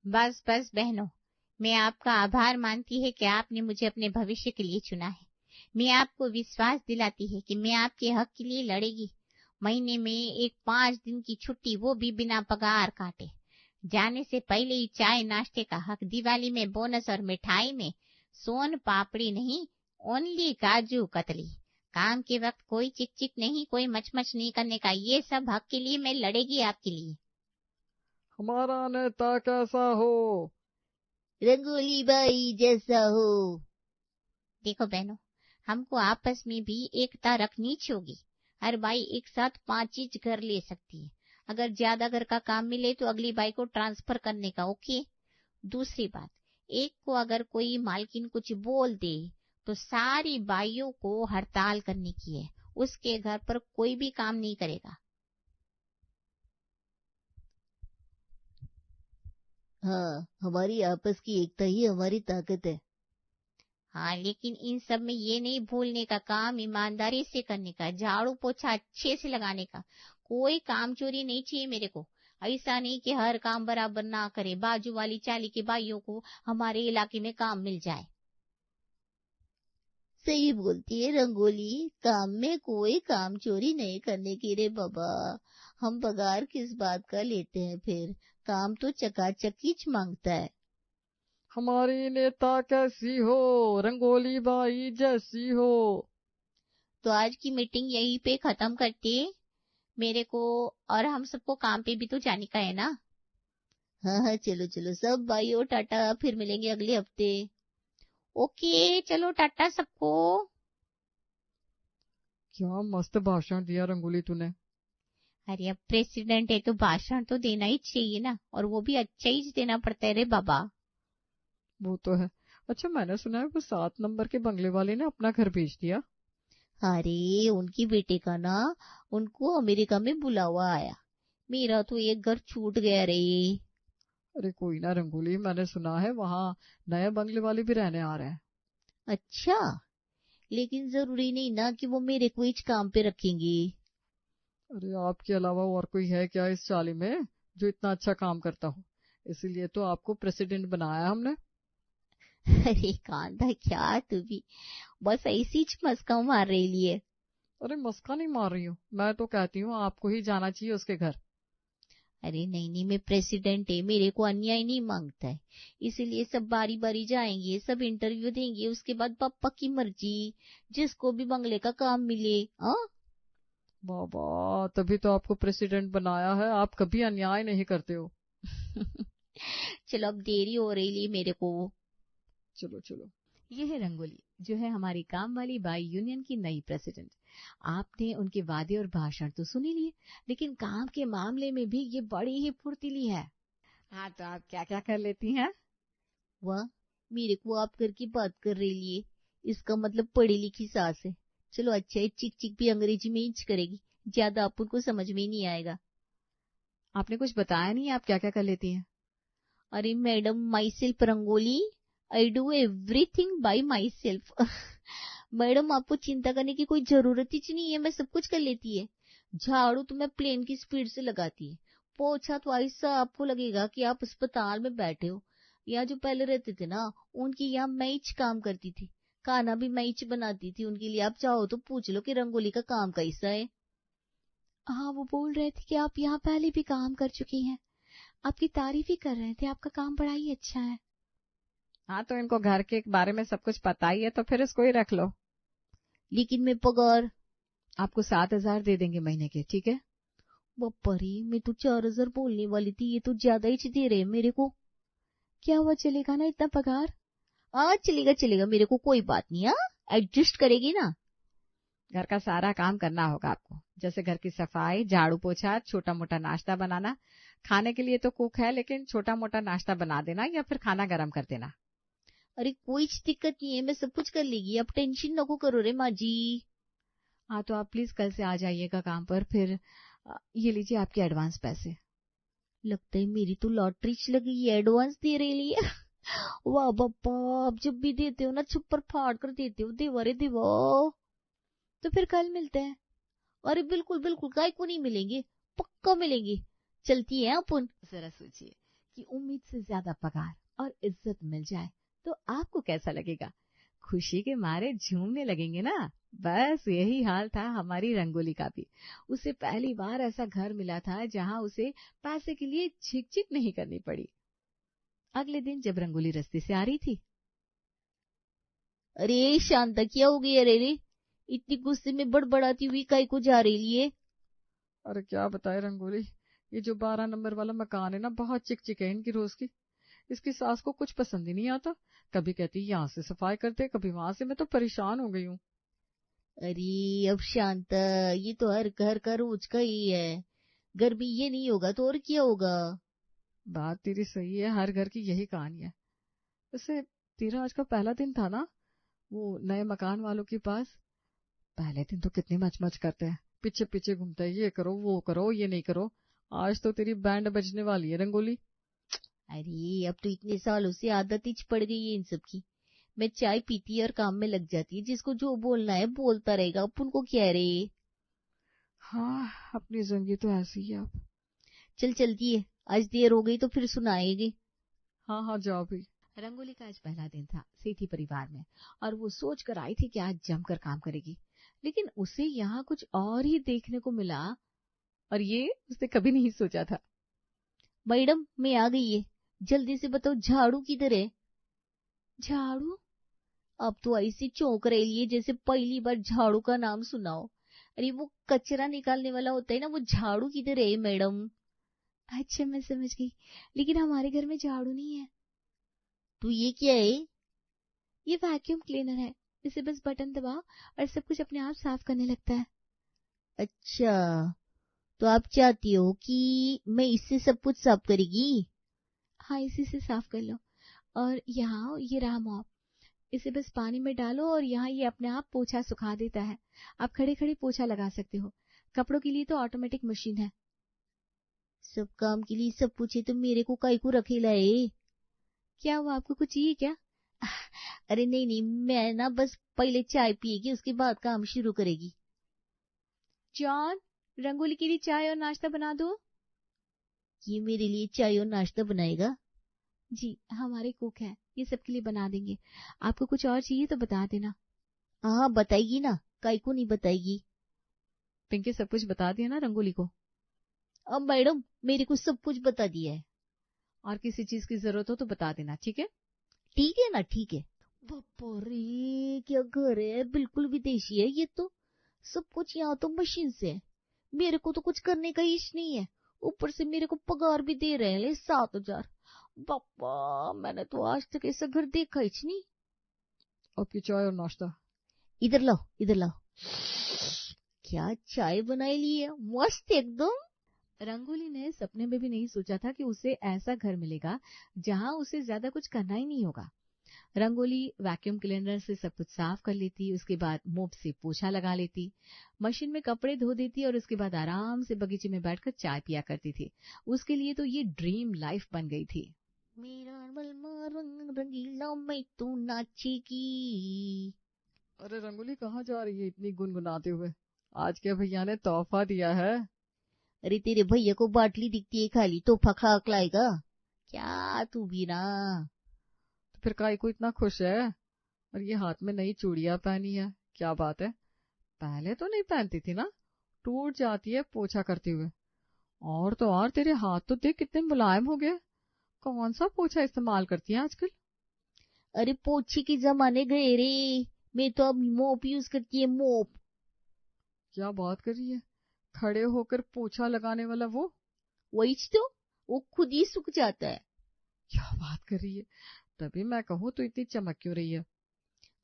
बस बस बहनों, मैं आपका आभार मानती है कि आपने मुझे अपने भविष्य के लिए चुना है। मैं आपको विश्वास दिलाती है कि मैं आपके हक के लिए लड़ेगी। महीने में एक 5 दिन की छुट्टी, वो भी बिना पगार काटे। जाने से पहले ही चाय नाश्ते का हक, दिवाली में बोनस और मिठाई में सोन पापड़ी नहीं, ओनली काजू कतली। काम के वक्त कोई चिक चिक नहीं, कोई मचमच नहीं करने का। ये सब हक के लिए मैं लड़ेगी आपके लिए। हमारा नेता कैसा हो? रंगोली बाई जैसा हो। देखो बहनों, हमको आपस में भी एकता रखनी होगी। हर बाई एक साथ 5 चीज घर ले सकती है। अगर ज्यादा घर का काम मिले तो अगली बाई को ट्रांसफर करने का ओके। दूसरी बात, एक को अगर कोई मालकिन कुछ बोल दे तो सारी बाइयों को हड़ताल करने की है। उसके घर पर कोई भी काम नहीं करेगा। हाँ, हमारी आपस की एकता ही हमारी ताकत है। हाँ, लेकिन इन सब में ये नहीं भूलने का, काम ईमानदारी से करने का, झाड़ू पोछा अच्छे से लगाने का। कोई काम चोरी नहीं चाहिए मेरे को। ऐसा नहीं कि हर काम बराबर ना करे, बाजू वाली चाली के भाइयों को हमारे इलाके में काम मिल जाए। सही बोलती है रंगोली, काम में कोई काम चोरी नहीं करने की रे बाबा। हम पगार किस बात का लेते हैं फिर, काम तो चकाचकीच मांगता है। हमारी नेता कैसी हो? रंगोली बाई जैसी हो। तो आज की मीटिंग यहीं पे खत्म करते हैं। मेरे को और हम सबको काम पे भी तो जाने का है ना। हाँ हाँ, चलो चलो सब भाइयों, टाटा, फिर मिलेंगे अगले हफ्ते। ओके, चलो टाटा सबको। क्या मस्त भाषण दिया रंगोली तूने। अरे अब प्रेसिडेंट है तो भाषण तो देना ही चाहिए ना, और वो भी अच्छा ही देना पड़ता है रे बाबा। वो तो है। अच्छा, मैंने सुना है वो 7 नंबर के बंगले वाले ने अपना घर बेच दिया। अरे उनकी बेटे का ना, उनको अमेरिका में बुलावा आया। मेरा तो एक घर छूट गया रे। अरे कोई ना रंगोली, मैंने सुना है वहाँ नए बंगले वाले भी रहने आ रहे हैं। अच्छा, लेकिन जरूरी नहीं ना कि वो मेरे को इस काम पे रखेंगे। अरे आपके अलावा और कोई है क्या इस चाली में जो इतना अच्छा काम करता हो? इसीलिए तो आपको प्रेसिडेंट बनाया हमने। अरे कांधा, क्या तू भी बस ऐसी च मस्का मार रही है। अरे मस्का नहीं मार रही हूँ, मैं तो कहती हूँ आपको ही जाना चाहिए उसके घर। अरे नहीं नहीं, मैं प्रेसिडेंट है, मेरे को अन्याय नहीं मांगता है। इसीलिए सब बारी बारी जाएंगे, सब इंटरव्यू देंगे, उसके बाद पापा की मर्जी, जिसको भी बंगले का काम मिले। हाँ। बाबा, तभी तो आपको प्रेसिडेंट बनाया है, आप कभी अन्याय नहीं करते हो। चलो अब देरी हो रही है मेरे को। चलो चलो। ये है रंगोली, जो है हमारी काम वाली बाई यूनियन की नई प्रेसिडेंट। आपने उनके वादे और भाषण तो सुन ही लिए, लेकिन काम के मामले में भी ये बड़ी ही फुर्तीली है। हाँ, तो आप क्या क्या कर लेती हैं? वाह, मेरे को आप करके बात कर रही है, इसका मतलब पढ़ी लिखी सास है। चलो अच्छा है, चिक चिक भी अंग्रेजी में इंच करेगी, ज्यादा अपन को समझ में ही नहीं आएगा। आपने कुछ बताया नहीं, आप क्या क्या कर लेती हैं? अरे madam, my self rangoli, I do everything by my self. Madam, आपको चिंता करने की कोई जरूरत ही नहीं है, मैं सब कुछ कर लेती है। झाड़ू तो मैं प्लेन की स्पीड से लगाती है। पोछा तो ऐसा आपको लगेगा कि आप अस्पताल में बैठे हो। यहाँ जो पहले रहते थे ना, उनकी यहाँ मैच काम करती थी। खाना भी मैच बनाती थी उनके लिए। आप चाहो तो पूछ लो कि रंगोली का काम कैसा है। हाँ, वो बोल रहे थे कि आप यहाँ पहले भी काम कर चुकी हैं। आपकी तारीफ ही कर रहे थे, आपका काम बड़ा ही अच्छा है। हाँ, तो इनको घर के बारे में सब कुछ पता ही है, तो फिर इसको ही रख लो। लेकिन मैं पगार। आपको 7,000 दे देंगे महीने के, ठीक है? बापा रे, मैं तो 4,000 बोलने वाली थी, ये तो ज्यादा ही दे रहे हैं मेरे को। क्या हुआ, चलेगा ना इतना पगार? चलेगा चलेगा, मेरे को कोई बात नहीं। एडजस्ट करेगी ना। घर का सारा काम करना होगा आपको, जैसे घर की सफाई, झाड़ू पोछा, छोटा मोटा नाश्ता बनाना। खाने के लिए तो कुक है, लेकिन छोटा मोटा नाश्ता बना देना या फिर खाना गर्म कर देना। अरे कोई दिक्कत नहीं है, मैं सब कुछ कर लेगी, आप टेंशन नको करो रे माँ जी। हाँ, तो आप प्लीज कल से आ जाइएगा काम पर। फिर ये लीजिए आपके एडवांस पैसे। लगता है मेरी तो लॉटरी लगी, एडवांस दे रही है। वाह बापा, आप जब भी देते हो ना, छप्पर फाड़ कर देते हो, देवा रे देवा। तो फिर कल मिलते हैं। अरे बिल्कुल बिल्कुल, काय को नहीं मिलेंगे, पक्का मिलेंगे। चलती है अपन। जरा सोचिए कि उम्मीद से ज्यादा पगार और इज्जत मिल जाए तो आपको कैसा लगेगा? खुशी के मारे झूमने लगेंगे ना। बस यही हाल था हमारी रंगोली का भी। उसे पहली बार ऐसा घर मिला था जहां उसे पैसे के लिए झिकझिक नहीं करनी पड़ी। अगले दिन जब रंगोली रास्ते से आ रही थी, अरे शांता, क्या हो गया रे? इतनी गुस्से में बड़बड़ाती हुई काहे को जा रही है? अरे क्या बताए रंगोली, ये जो 12 नंबर वाला मकान है ना, बहुत चिकचिक है इनकी रोज की। इसकी सास को कुछ पसंद ही नहीं आता। कभी कहती यहाँ से सफाई करते, कभी वहां से। मैं तो परेशान हो गई हूँ। अरे अब शांता, ये तो हर घर का रोज का ही है। घर में ये नहीं होगा तो और क्या होगा? बात तेरी सही है, हर घर की यही कहानी है। वैसे तेरा आज का पहला दिन था ना वो नए मकान वालों के पास। पहले दिन तो कितनी मच करते हैं, पीछे पीछे घूमते हैं, ये करो वो करो ये नहीं करो। आज तो तेरी बैंड बजने वाली है रंगोली। अरे अब तो इतने सालों से आदत ही पड़ गई है इन सब की। मैं चाय पीती है और काम में लग जाती है। जिसको जो बोलना है बोलता रहेगा, अपन को क्या रे। हाँ, अपनी जिंदगी तो ऐसी ही है अब। चल चलती है, आज देर हो गई तो फिर सुनाएगी। हाँ हाँ जाओ भी। रंगोली का आज पहला दिन था सेठी परिवार में और वो सोच कर आई थी कि आज जमकर काम करेगी, लेकिन उसे यहाँ कुछ और ही देखने को मिला और ये उसने कभी नहीं सोचा था। मैडम, मैं आ गई है। जल्दी से बताओ, झाड़ू किधर है? झाड़ू? अब तो ऐसी चौंक रही है जैसे पहली बार झाड़ू का नाम सुनाओ। अरे वो कचरा निकालने वाला होता है ना, वो झाड़ू किधर है मैडम? अच्छा मैं समझ गई, लेकिन हमारे घर में झाड़ू नहीं है। तो ये क्या है? ये वैक्यूम क्लीनर है, इसे बस बटन दबाओ और सब कुछ अपने आप साफ करने लगता है। अच्छा, तो आप चाहती हो कि मैं इससे सब कुछ साफ करेगी? हाँ, इसी से साफ कर लो। और यहाँ ये रहा मॉप, इसे बस पानी में डालो और यहाँ ये अपने आप पोछा सुखा देता है। आप खड़े खड़े पोछा लगा सकते हो। कपड़ों के लिए तो ऑटोमेटिक मशीन है। सब काम के लिए सब पूछे तो मेरे को काहे को रखेला है? क्या हुआ, आपको कुछ चाहिए क्या? अरे नहीं नहीं, मैं ना बस पहले चाय पिएगी, उसके बाद काम शुरू करेगी। जॉन, रंगोली के लिए चाय और नाश्ता बना दो। ये मेरे लिए चाय और नाश्ता बनाएगा? जी, हमारे कुक हैं, ये सबके लिए बना देंगे। आपको कुछ और चाहिए तो बता देना। हाँ बताएगी ना, काहे को नहीं बताएगी। पिंकी सब कुछ बता दिया ना रंगोली को? अब मैडम मेरे को सब कुछ बता दिया है। और किसी चीज की जरूरत हो तो बता देना, ठीक है? ठीक है ना, ठीक है। बापा रे, क्या घर है, बिल्कुल विदेशी है ये तो। सब कुछ यहाँ तो मशीन से है। मेरे को तो कुछ करने का इश नहीं है। ऊपर से मेरे को पगार भी दे रहे हैं 7,000। बापा, मैंने तो आज तक ऐसा घर देखा ही नहीं। आपकी चाय और नाश्ता। इधर लाओ, इधर लाओ। क्या चाय बनाई ली है, मस्त एकदम। रंगोली ने सपने में भी नहीं सोचा था कि उसे ऐसा घर मिलेगा जहां उसे ज्यादा कुछ करना ही नहीं होगा। रंगोली वैक्यूम क्लीनर से सब कुछ साफ कर लेती, उसके बाद मोप से पोछा लगा लेती, मशीन में कपड़े धो देती और उसके बाद आराम से बगीचे में बैठकर चाय पिया करती थी। उसके लिए तो ये ड्रीम लाइफ बन गई थी। मेरा बलमा रंग रंगीला मैं तू नाचेगी। अरे रंगोली कहाँ जा रही है इतनी गुनगुनाते हुए? आज क्या भैया ने तोहफा दिया है? अरे तेरे भैया को बाटली दिखती है खाली, तोहफा खा लाएगा क्या तू भी ना? तो फिर काहे को इतना खुश है? और ये हाथ में नई चूड़ियां पहनी है, क्या बात है? पहले तो नहीं पहनती थी ना, टूट जाती है पोछा करते हुए। और तो और तेरे हाथ तो देख कितने मुलायम हो गए। कौन सा पोछा इस्तेमाल करती है आजकल? अरे पोछे के जमाने गए रे, मैं तो अब मोप यूज करती है, मोप। क्या बात कर रही है? खड़े होकर पोछा लगाने वाला वो? वही तो, वो खुद ही सूख जाता है। क्या बात कर रही है? तभी मैं कहूँ तो इतनी चमक क्यों रही है?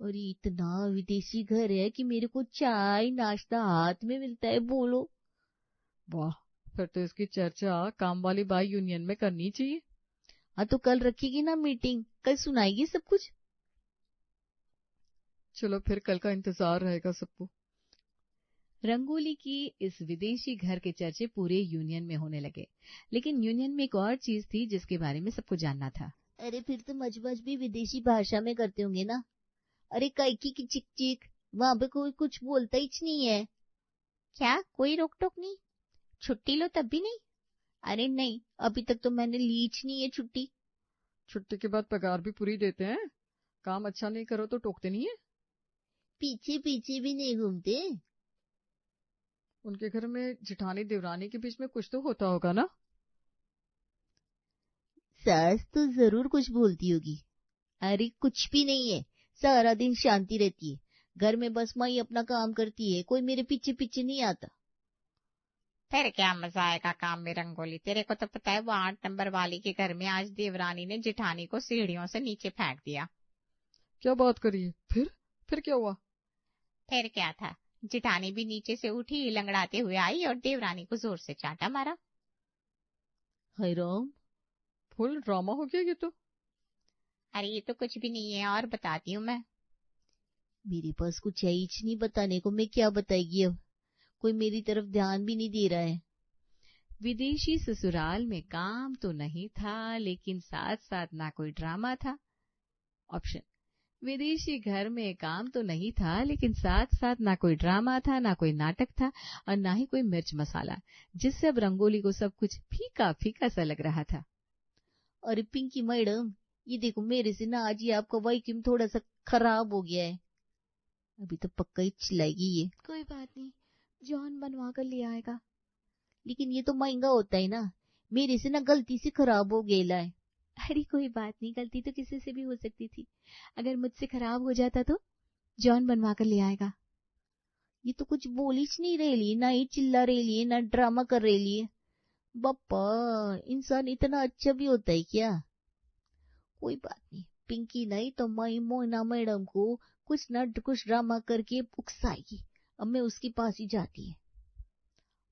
और इतना विदेशी घर है कि मेरे को चाय नाश्ता हाथ में मिलता है, बोलो। वाह, फिर तो इसकी चर्चा काम वाली बाई यूनियन में करनी चाहिए। हाँ तो कल रखेगी ना मीटिंग, कल सुनाएगी सब कुछ। चलो फिर कल का इंतजार रहेगा सबको। रंगोली की इस विदेशी घर के चर्चे पूरे यूनियन में होने लगे, लेकिन यूनियन में एक और चीज थी जिसके बारे में सबको जानना था। अरे फिर तो मजबज भी विदेशी भाषा में करते होंगे ना? अरे काइकी की चिक चिक, वहां पे कोई कुछ बोलता ही नहीं है। क्या कोई रोक टोक नहीं? छुट्टी लो तब भी नहीं? अरे नहीं, अभी तक तो मैंने लीच नहीं है छुट्टी। छुट्टी के बाद पगार भी पूरी देते हैं, काम अच्छा नहीं करो तो टोकते नहीं है। पीछे पीछे भी नहीं घूमते। उनके घर में जिठानी देवरानी के बीच में कुछ तो होता होगा ना। सास तो जरूर कुछ बोलती होगी। अरे कुछ भी नहीं है, सारा दिन शांति रहती है। घर में बस माई अपना काम करती है, कोई मेरे पीछे पीछे नहीं आता। फिर क्या मजा आएगा काम में रंगोली। तेरे को तो पता है वो 8 नंबर वाली के घर में आज देवरानी ने जिठानी को सीढ़ियों से नीचे फेंक दिया। क्या बात करिए, फिर क्या हुआ? फिर क्या था, जिठानी भी नीचे से उठी, लंगड़ाते हुए आई और देवरानी को जोर से चांटा मारा। हाय राम, फुल ड्रामा हो गया ये तो। अरे ये तो कुछ भी नहीं है, और बताती हूँ मैं। मेरे पास कुछ है ही नहीं बताने को, मैं क्या बताएगी अब। कोई मेरी तरफ ध्यान भी नहीं दे रहा है। विदेशी ससुराल में काम तो नहीं था, लेकिन साथ साथ ना कोई ड्रामा था। ऑप्शन, विदेशी घर में काम तो नहीं था, लेकिन साथ साथ ना कोई ड्रामा था, ना कोई नाटक था, और ना ही कोई मिर्च मसाला, जिससे अब रंगोली को सब कुछ फीका फीका सा लग रहा था। अरे पिंकी मैडम, ये देखो मेरे से ना आज ये आपका वैक्यूम थोड़ा सा खराब हो गया है। अभी तो पक्का ही चिल्लाएगी ये। कोई बात नहीं, जॉन बनवा कर ले आएगा। लेकिन ये तो महंगा होता है ना, मेरे से ना गलती से खराब हो गया है। अरे कोई बात नहीं, गलती तो किसी से भी हो सकती थी। अगर मुझसे खराब हो जाता तो जॉन बनवा कर ले आएगा। ये तो कुछ बोल ही नहीं रही, ना ही चिल्ला रही है, ना ड्रामा कर रही है। बप्पा, इंसान इतना अच्छा भी होता है क्या? कोई बात नहीं, पिंकी नहीं तो मई मोना मैडम को कुछ ना कुछ ड्रामा करके उकसाएगी। अब मैं उसके पास ही जाती है।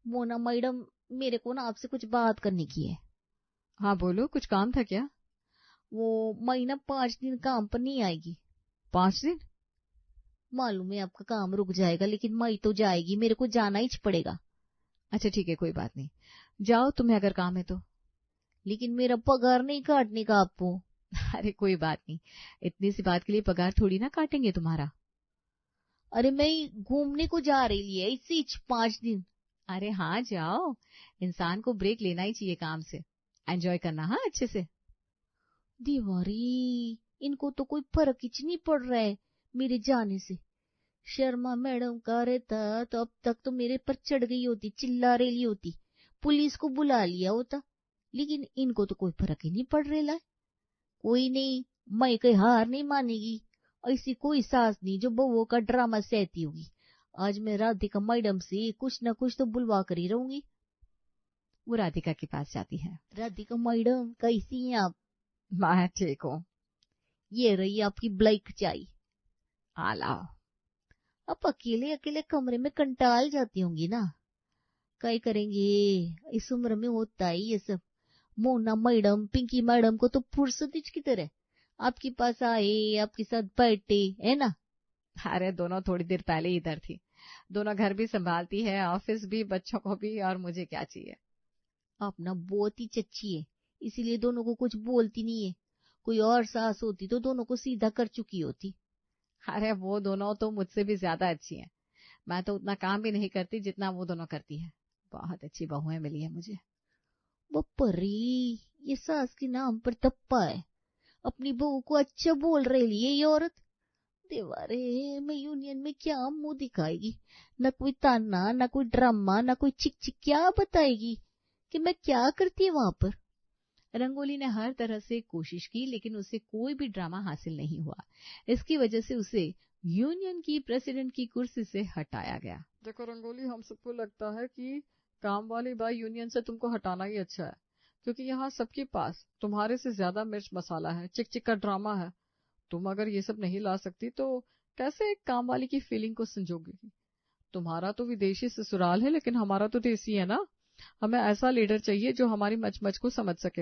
मोना मैडम, मेरे को ना आपसे कुछ बात करने की है। हाँ बोलो, कुछ काम था क्या? वो मई ना 5 दिन काम पर नहीं आएगी। 5 दिन? मालूम है आपका काम रुक जाएगा, लेकिन मई तो जाएगी, मेरे को जाना ही पड़ेगा। अच्छा ठीक है, कोई बात नहीं, जाओ तुम्हें अगर काम है तो। लेकिन मेरा पगार नहीं काटने का आपको। अरे कोई बात नहीं, इतनी सी बात के लिए पगार थोड़ी ना काटेंगे तुम्हारा। अरे मैं घूमने को जा रही है इसी 5 दिन। अरे हाँ जाओ, इंसान को ब्रेक लेना ही चाहिए काम से, एंजॉय करना। हाँ अच्छे से। दीवारी, इनको तो कोई फर्क ही नहीं पड़ रहा है मेरे जाने से। शर्मा मैडम का रहता तो अब तक तो मेरे पर चढ़ गई होती, चिल्ला रही होती, पुलिस को बुला लिया होता। लेकिन इनको तो कोई फर्क ही नहीं पड़ रहा है। कोई नहीं, मैं कहीं हार नहीं मानेगी। ऐसी कोई सास नहीं जो बहुओं का ड्रामा सहती होगी। आज मैं राधिका मैडम से कुछ न कुछ तो बुलवा कर ही रहूंगी। वो राधिका के पास जाती है। राधिका मैडम, कैसी हैं आप? मैं ठीक हूँ। ये रही आपकी ब्लैक चाय। आ लाओ। आप अकेले अकेले कमरे में कंटाल जाती होंगी ना। क्या करेंगे, इस उम्र में होता है ये सब। मोना मैडम, पिंकी मैडम को तो फुर्सत की तरह आपके पास आए, आपके साथ बैठे, है ना। अरे दोनों थोड़ी देर पहले ही इधर थी, दोनों घर भी संभालती है, ऑफिस भी, बच्चों को भी, और मुझे क्या चाहिए। आप ना बहुत ही चच्ची है, इसीलिए दोनों को कुछ बोलती नहीं है। कोई और सास होती तो दोनों को सीधा कर चुकी होती। अरे वो दोनों तो मुझसे भी ज्यादा अच्छी हैं। मैं तो उतना काम भी नहीं करती जितना वो दोनों करती है। बहुत अच्छी बहुएं मिली है मुझे। वो परी, ये सास के नाम पर तप्पा है। अपनी बहू को अच्छा बोल रही है ये औरत। देवारे, मैं यूनियन में क्या मुंह दिखाएगी। न कोई ताना, न कोई ड्रामा, न कोई चिक चिक, क्या बताएगी कि मैं क्या करती है वहां पर। रंगोली ने हर तरह से कोशिश की, लेकिन उसे कोई भी ड्रामा हासिल नहीं हुआ। इसकी वजह से उसे यूनियन की प्रेसिडेंट की कुर्सी से हटाया गया। देखो रंगोली, हम सबको लगता है कि काम वाली बाई यूनियन से तुमको हटाना ही अच्छा है, क्योंकि यहाँ सबके पास तुम्हारे से ज्यादा मिर्च मसाला है, चिक चिक का ड्रामा है। तुम अगर ये सब नहीं ला सकती तो कैसे एक काम वाली की फीलिंग को संजोगी। तुम्हारा तो विदेशी ससुराल है, लेकिन हमारा तो देसी है ना। हमें ऐसा लीडर चाहिए जो हमारी मच को समझ सके।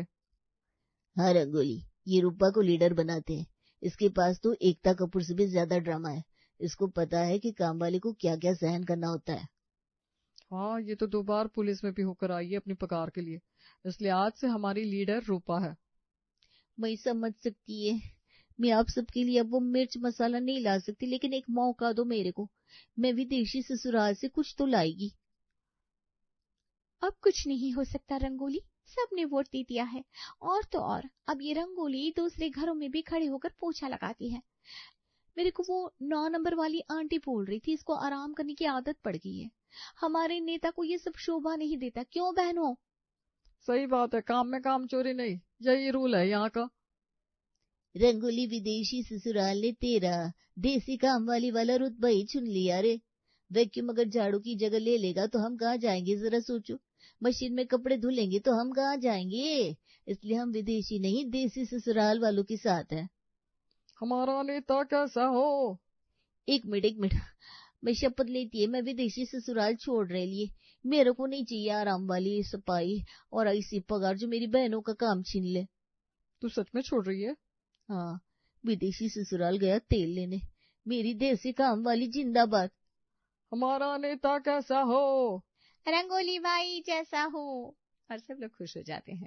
हाँ रंगोली, ये रूपा को लीडर बनाते हैं। इसके पास तो एकता कपूर से भी ज्यादा ड्रामा है। इसको पता है कि काम वाले को क्या क्या सहन करना होता है। हाँ, ये तो 2 बार पुलिस में भी होकर आई है अपनी पगार के लिए, इसलिए आज से हमारी लीडर रूपा है। मैं समझ सकती है, मैं आप सबके लिए अब वो मिर्च मसाला नहीं ला सकती, लेकिन एक मौका दो मेरे को। मैं विदेशी ससुराल से कुछ तो लाएगी। अब कुछ नहीं हो सकता रंगोली, सबने वोट दे दिया है। और तो और अब ये रंगोली दूसरे घरों में भी खड़े होकर पोछा लगाती है। मेरे को वो 9 नंबर वाली आंटी बोल रही थी, इसको आराम करने की आदत पड़ गई है। हमारे नेता को ये सब शोभा नहीं देता, क्यों बहनों? सही बात है, काम में काम चोरी नहीं, यही रूल है यहाँ का। रंगोली, विदेशी ससुराल ने तेरा देसी काम वाला रुतबा ही चुन लिया रे। वैक्यूम अगर झाड़ू की जगह ले लेगा तो हम कहाँ जाएंगे, जरा सोचो। मशीन में कपड़े धुलेंगे तो हम कहाँ जाएंगे। इसलिए हम विदेशी नहीं, देसी ससुराल वालों के साथ हैं। हमारा नेता कैसा हो? एक मिनट, मैं शपथ लेती है, मैं विदेशी ससुराल छोड़ रहे लिए। मेरे को नहीं चाहिए आराम वाली सफाई और ऐसी पगार जो मेरी बहनों का काम छीन ले। तू सच में छोड़ रही है? हाँ, विदेशी ससुराल गया तेल लेने, मेरी देसी काम वाली जिंदाबाद। हमारा नेता कैसा हो? रंगोली बाई जैसा हो। और सब लोग खुश हो जाते हैं।